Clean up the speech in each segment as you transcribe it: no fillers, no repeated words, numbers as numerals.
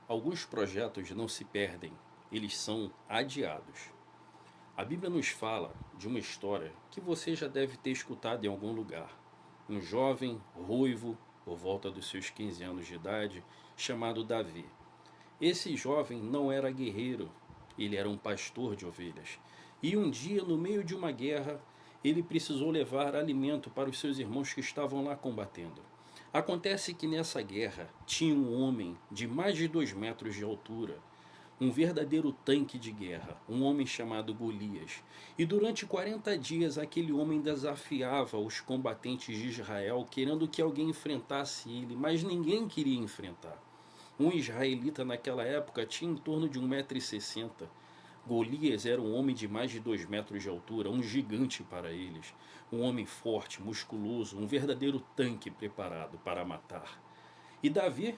Alguns projetos não se perdem, eles são adiados. A Bíblia nos fala de uma história que você já deve ter escutado em algum lugar. Um jovem ruivo, por volta dos seus 15 anos de idade, chamado Davi. Esse jovem não era guerreiro, ele era um pastor de ovelhas. E um dia, no meio de uma guerra, ele precisou levar alimento para os seus irmãos que estavam lá combatendo. Acontece que nessa guerra tinha um homem de mais de 2 metros de altura, um verdadeiro tanque de guerra, um homem chamado Golias. E durante 40 dias aquele homem desafiava os combatentes de Israel, querendo que alguém enfrentasse ele, mas ninguém queria enfrentar. Um israelita naquela época tinha em torno de 1,60 m. Golias era um homem de mais de 2 metros de altura, um gigante para eles. Um homem forte, musculoso, um verdadeiro tanque preparado para matar. E Davi,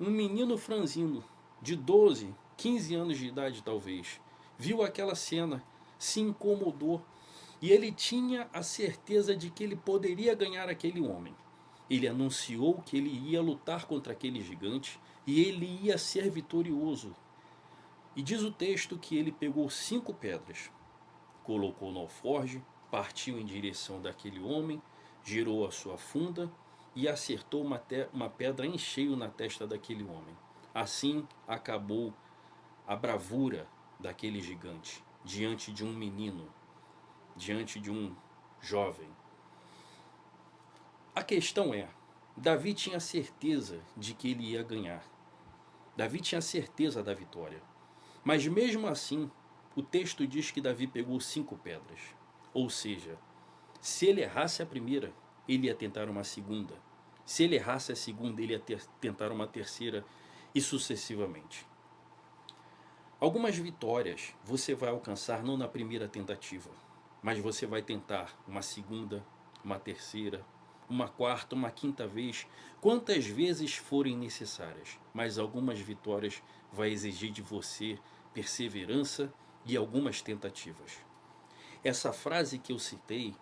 um menino franzino, de 12, 15 anos de idade talvez, viu aquela cena, se incomodou e ele tinha a certeza de que ele poderia ganhar aquele homem. Ele anunciou que ele ia lutar contra aquele gigante e ele ia ser vitorioso. E diz o texto que ele pegou 5 pedras, colocou no alforje, partiu em direção daquele homem, girou a sua funda e acertou uma pedra em cheio na testa daquele homem. Assim acabou a bravura daquele gigante diante de um menino, diante de um jovem. A questão é, Davi tinha certeza de que ele ia ganhar. Davi tinha certeza da vitória. Mas mesmo assim, o texto diz que Davi pegou 5 pedras. Ou seja, se ele errasse a primeira, ele ia tentar uma segunda. Se ele errasse a segunda, ele ia tentar uma terceira e sucessivamente. Algumas vitórias você vai alcançar não na primeira tentativa, mas você vai tentar uma segunda, uma terceira, uma quarta, uma quinta vez, quantas vezes forem necessárias. Mas algumas vitórias vai exigir de você perseverança e algumas tentativas. Essa frase que eu citei,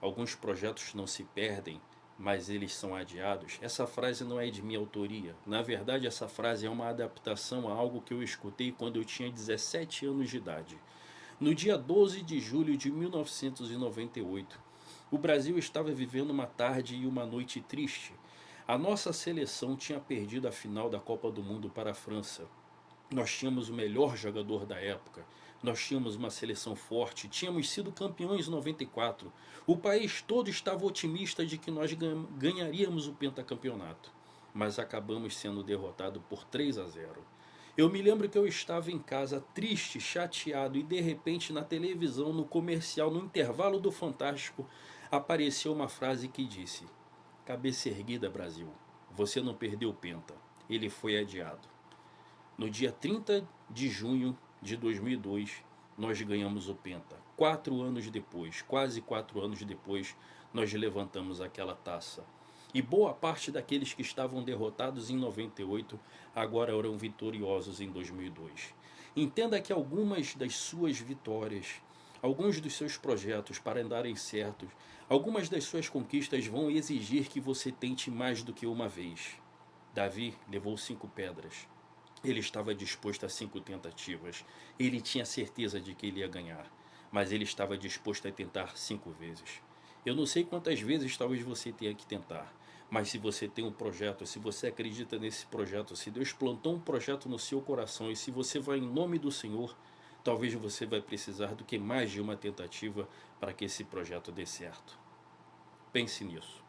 alguns projetos não se perdem, mas eles são adiados. Essa frase não é de minha autoria. Na verdade, essa frase é uma adaptação a algo que eu escutei quando eu tinha 17 anos de idade. No dia 12 de julho de 1998, o Brasil estava vivendo uma tarde e uma noite triste. A nossa seleção tinha perdido a final da Copa do Mundo para a França. Nós tínhamos o melhor jogador da época, nós tínhamos uma seleção forte, tínhamos sido campeões em 94. O país todo estava otimista de que nós ganharíamos o pentacampeonato, mas acabamos sendo derrotados por 3-0. Eu me lembro que eu estava em casa triste, chateado e de repente na televisão, no comercial, no intervalo do Fantástico, apareceu uma frase que disse: "Cabeça erguida, Brasil, você não perdeu o penta, ele foi adiado." No dia 30 de junho de 2002, nós ganhamos o Penta. 4 anos depois, quase 4 anos depois, nós levantamos aquela taça. E boa parte daqueles que estavam derrotados em 98 agora eram vitoriosos em 2002. Entenda que algumas das suas vitórias, alguns dos seus projetos para andarem certos, algumas das suas conquistas vão exigir que você tente mais do que uma vez. Davi levou 5 pedras. Ele estava disposto a 5 tentativas. Ele tinha certeza de que ele ia ganhar. Mas ele estava disposto a tentar 5 vezes. Eu não sei quantas vezes talvez você tenha que tentar. Mas se você tem um projeto, se você acredita nesse projeto, se Deus plantou um projeto no seu coração e se você vai em nome do Senhor, talvez você vai precisar do que mais de uma tentativa para que esse projeto dê certo. Pense nisso.